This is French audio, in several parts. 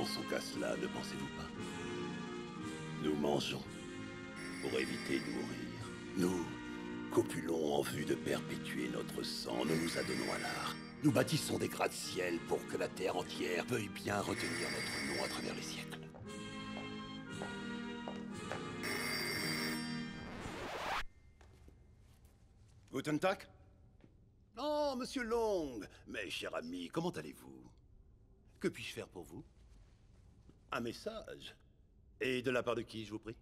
pensons qu'à cela, ne pensez-vous pas? Nous mangeons pour éviter de mourir. Nous copulons en vue de perpétuer notre sang. Nous nous adonnons à l'art. Nous bâtissons des gratte-ciel pour que la terre entière veuille bien retenir notre nom à travers les siècles. Guten Tag. Oh, monsieur Long. Mais cher ami, comment allez-vous? Que puis-je faire pour vous? Un message? Et de la part de qui, je vous prie?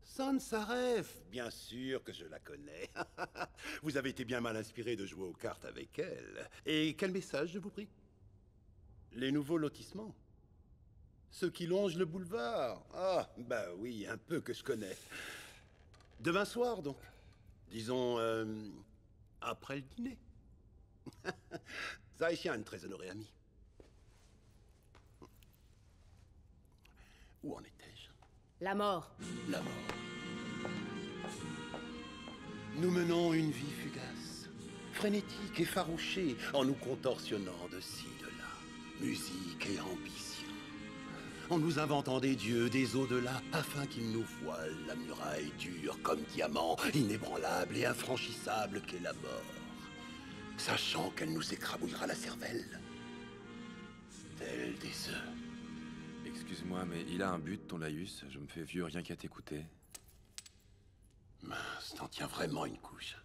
Sansaref, bien sûr que je la connais. Vous avez été bien mal inspiré de jouer aux cartes avec elle. Et quel message, je vous prie? Les nouveaux lotissements? Ceux qui longent le boulevard? Ah, bah oui, un peu que je connais. Demain soir, donc. Disons, après le dîner. Zaïchian, très honoré ami. Où en étais-je? La mort. La mort. Nous menons une vie fugace, frénétique, effarouchée, en nous contorsionnant de ci, de là, musique et ambition. En nous inventant des dieux, des au-delà, afin qu'ils nous voilent la muraille dure comme diamant, inébranlable et infranchissable qu'est la mort, sachant qu'elle nous écrabouillera la cervelle, telle des œufs. Excuse-moi, mais il a un but, ton laïus. Je me fais vieux rien qu'à t'écouter. Mince, t'en tiens vraiment une couche.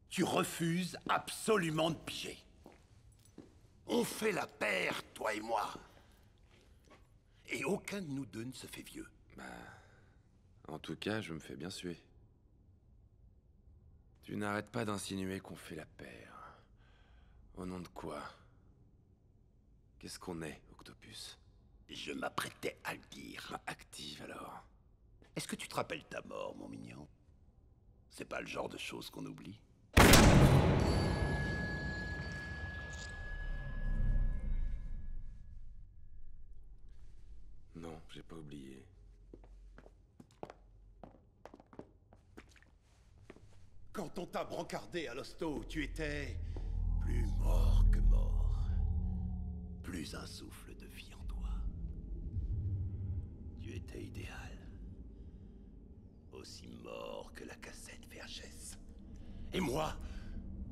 Tu refuses absolument de piger. On fait la paire, toi et moi. Et aucun de nous deux ne se fait vieux. En tout cas, je me fais bien suer. Tu n'arrêtes pas d'insinuer qu'on fait la paire. Au nom de quoi? Qu'est-ce qu'on est, Octopus? Je m'apprêtais à le dire. Active, alors. Est-ce que tu te rappelles ta mort, mon mignon? C'est pas le genre de choses qu'on oublie. Non, j'ai pas oublié. Quand on t'a brancardé à l'hosto, tu étais plus mort que mort. Plus un souffle de vie en toi. Tu étais idéal. Aussi mort que la cassette Vergès. Et moi,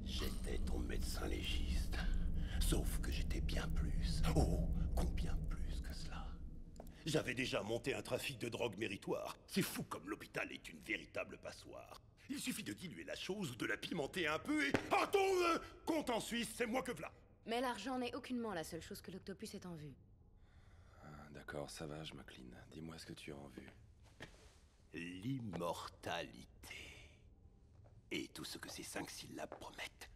j'étais ton médecin légiste. Sauf que j'étais bien plus. Oh, combien plus que cela. J'avais déjà monté un trafic de drogue méritoire. C'est fou comme l'hôpital est une véritable passoire. Il suffit de diluer la chose ou de la pimenter un peu et... Pardon, compte en Suisse, c'est moi que v'là. Mais l'argent n'est aucunement la seule chose que l'Octopus ait en vue. D'accord, ça va, je m'incline. Dis-moi ce que tu as en vue. L'immortalité. Et tout ce que ces 5 syllabes promettent.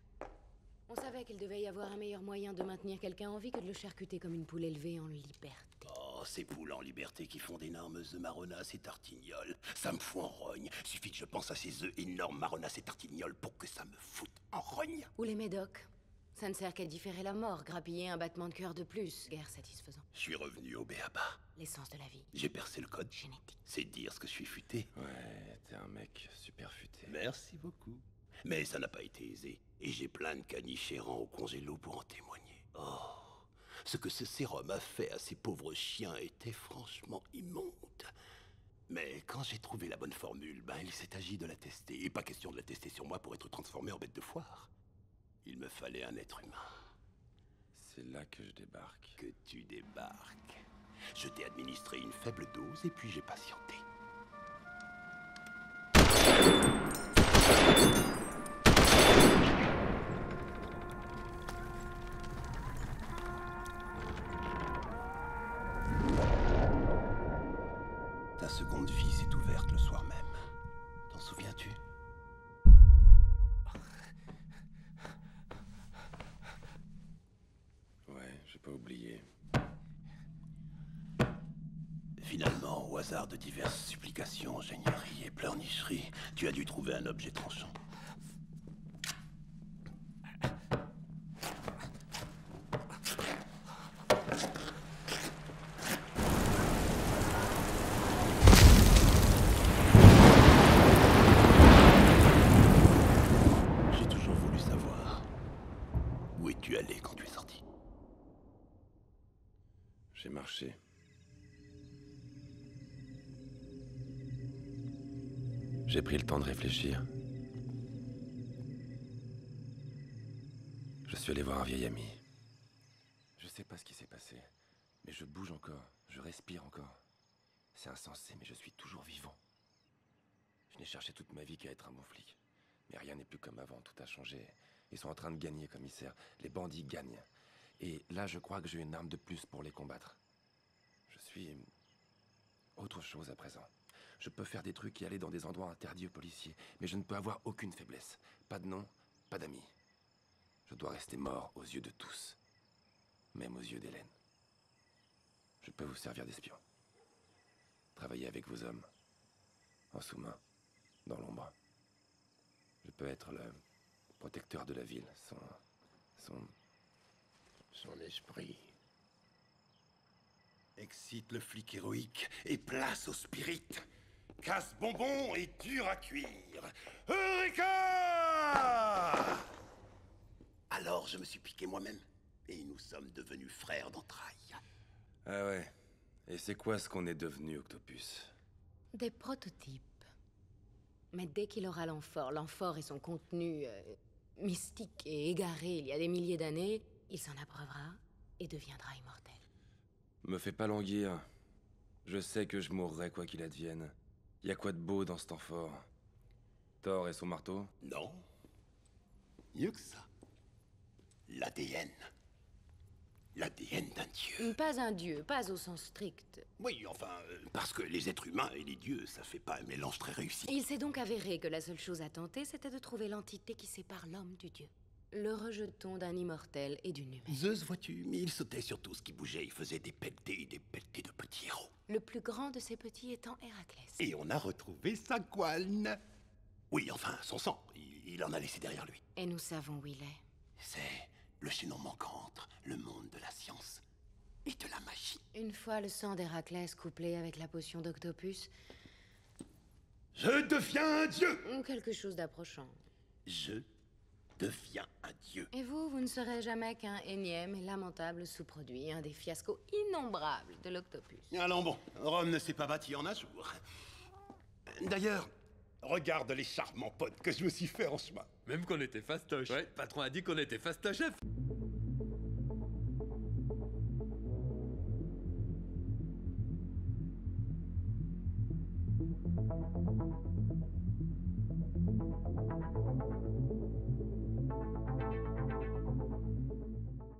On savait qu'il devait y avoir un meilleur moyen de maintenir quelqu'un en vie que de le charcuter comme une poule élevée en liberté. Oh, ces poules en liberté qui font d'énormes œufs marronas et tartignoles. Ça me fout en rogne. Suffit que je pense à ces œufs énormes marronas et tartignoles pour que ça me foute en rogne. Ou les médocs. Ça ne sert qu'à différer la mort, grappiller un battement de cœur de plus. Guère satisfaisant. Je suis revenu au béaba. L'essence de la vie. J'ai percé le code. Génétique. C'est dire ce que je suis futé. Ouais, t'es un mec super futé. Merci beaucoup. Mais ça n'a pas été aisé. Et j'ai plein de caniches errants au congélo pour en témoigner. Oh, ce que ce sérum a fait à ces pauvres chiens était franchement immonde. Mais quand j'ai trouvé la bonne formule, il s'est agi de la tester. Et pas question de la tester sur moi pour être transformé en bête de foire. Il me fallait un être humain. C'est là que je débarque. Que tu débarques. Je t'ai administré une faible dose et puis j'ai patienté. Ta seconde vie s'est ouverte le soir même. T'en souviens-tu? Ouais, j'ai pas oublié. Finalement, au hasard de diverses supplications, ingénieries et pleurnicheries, tu as dû trouver un objet tranchant. J'ai toujours voulu savoir où es-tu allé quand tu es sorti. J'ai marché. J'ai pris le temps de réfléchir. Je suis allé voir un vieil ami. Je sais pas ce qui s'est passé, mais je bouge encore, je respire encore. C'est insensé, mais je suis toujours vivant. Je n'ai cherché toute ma vie qu'à être un bon flic. Mais rien n'est plus comme avant, tout a changé. Ils sont en train de gagner, commissaire. Les bandits gagnent. Et là, je crois que j'ai une arme de plus pour les combattre. Je suis autre chose à présent. Je peux faire des trucs et aller dans des endroits interdits aux policiers, mais je ne peux avoir aucune faiblesse. Pas de nom, pas d'amis. Je dois rester mort aux yeux de tous. Même aux yeux d'Hélène. Je peux vous servir d'espion. Travailler avec vos hommes. En sous-main. Dans l'ombre. Je peux être le protecteur de la ville. Son esprit. Excite le flic héroïque et place au spirit. Casse bonbon et dur à cuire. Eureka! Alors je me suis piqué moi-même. Et nous sommes devenus frères d'entrailles. Ah ouais. Et c'est quoi ce qu'on est devenu, Octopus? Des prototypes. Mais dès qu'il aura l'amphore et son contenu mystique et égaré il y a des milliers d'années, il s'en abreuvera et deviendra immortel. Me fais pas languir. Je sais que je mourrai quoi qu'il advienne. Y a quoi de beau dans cet amphore? Thor et son marteau? Non. Mieux que ça. L'ADN. L'ADN d'un dieu. Pas un dieu, pas au sens strict. Oui, enfin, parce que les êtres humains et les dieux, ça fait pas un mélange très réussi. Il s'est donc avéré que la seule chose à tenter, c'était de trouver l'entité qui sépare l'homme du dieu. Le rejeton d'un immortel et d'une humaine. Zeus, vois-tu, mais il sautait sur tout ce qui bougeait. Il faisait des pelletés de petits héros. Le plus grand de ces petits étant Héraclès. Et on a retrouvé sa couenne. Oui, enfin, son sang. Il en a laissé derrière lui. Et nous savons où il est. C'est le chaînon manquant entre le monde de la science et de la magie. Une fois le sang d'Héraclès couplé avec la potion d'Octopus, Je deviens un dieu. quelque chose d'approchant. Je deviens un dieu. Et vous ne serez jamais qu'un énième et lamentable sous-produit, un des fiascos innombrables de l'Octopus. Allons bon, Rome ne s'est pas bâtie en un jour. D'ailleurs, regarde les charmants potes que je me suis fait en chemin. Même qu'on était fastoche. Ouais, le patron a dit qu'on était fastoche, chef.